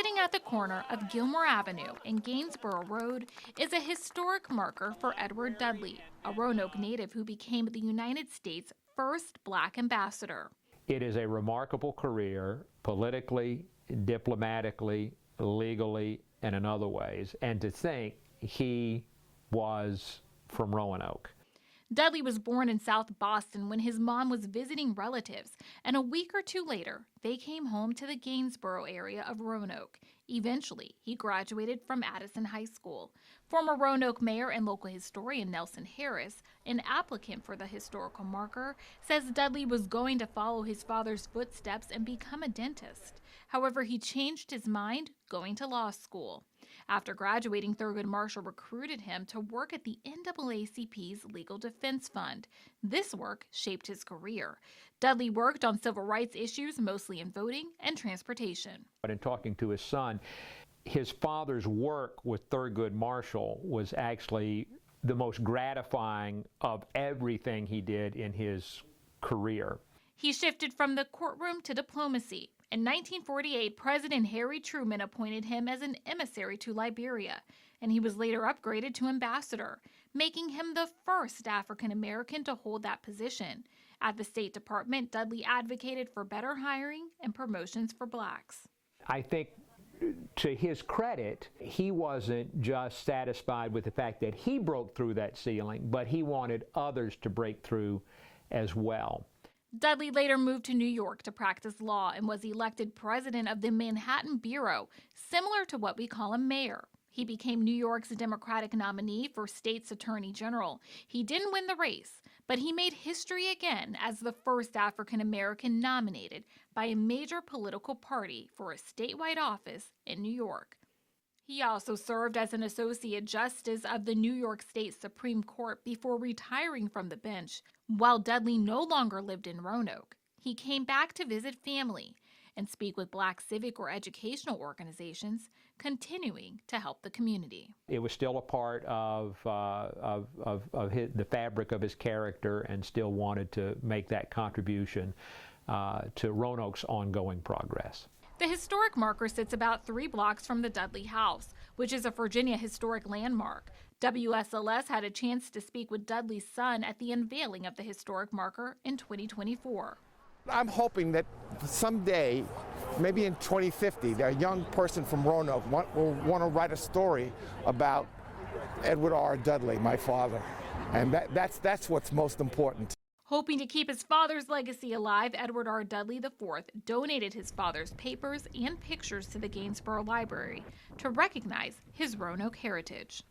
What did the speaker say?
Sitting at the corner of Gilmore Avenue and Gainsborough Road is a historic marker for Edward Dudley, a Roanoke native who became the United States' first black ambassador. It is a remarkable career, politically, diplomatically, legally, and in other ways. And to think he was from Roanoke. Dudley was born in South Boston when his mom was visiting relatives, and a week or two later, they came home to the Gainsborough area of Roanoke. Eventually, he graduated from Addison High School. Former Roanoke mayor and local historian Nelson Harris, an applicant for the historical marker, says Dudley was going to follow his father's footsteps and become a dentist. However, he changed his mind, going to law school. After graduating, Thurgood Marshall recruited him to work at the NAACP's Legal Defense Fund. This work shaped his career. Dudley worked on civil rights issues, mostly in voting and transportation. But in talking to his son, his father's work with Thurgood Marshall was actually the most gratifying of everything he did in his career. He shifted from the courtroom to diplomacy. In 1948, President Harry Truman appointed him as an emissary to Liberia, and he was later upgraded to ambassador, making him the first African American to hold that position. At the State Department, Dudley advocated for better hiring and promotions for blacks. I think, to his credit, he wasn't just satisfied with the fact that he broke through that ceiling, but he wanted others to break through as well. Dudley later moved to New York to practice law and was elected president of the Manhattan Bureau, similar to what we call a mayor. He became New York's Democratic nominee for state's attorney general. He didn't win the race, but he made history again as the first African American nominated by a major political party for a statewide office in New York. He also served as an associate justice of the New York State Supreme Court before retiring from the bench. While Dudley no longer lived in Roanoke, he came back to visit family and speak with black civic or educational organizations, continuing to help the community. It was still a part of the fabric of his character, and still wanted to make that contribution to Roanoke's ongoing progress. The historic marker sits about 3 blocks from the Dudley House, which is a Virginia historic landmark. WSLS had a chance to speak with Dudley's son at the unveiling of the historic marker in 2024. I'm hoping that someday, maybe in 2050, a young person from Roanoke will want to write a story about Edward R. Dudley, my father. And that's what's most important. Hoping to keep his father's legacy alive, Edward R. Dudley IV donated his father's papers and pictures to the Gainsborough Library to recognize his Roanoke heritage.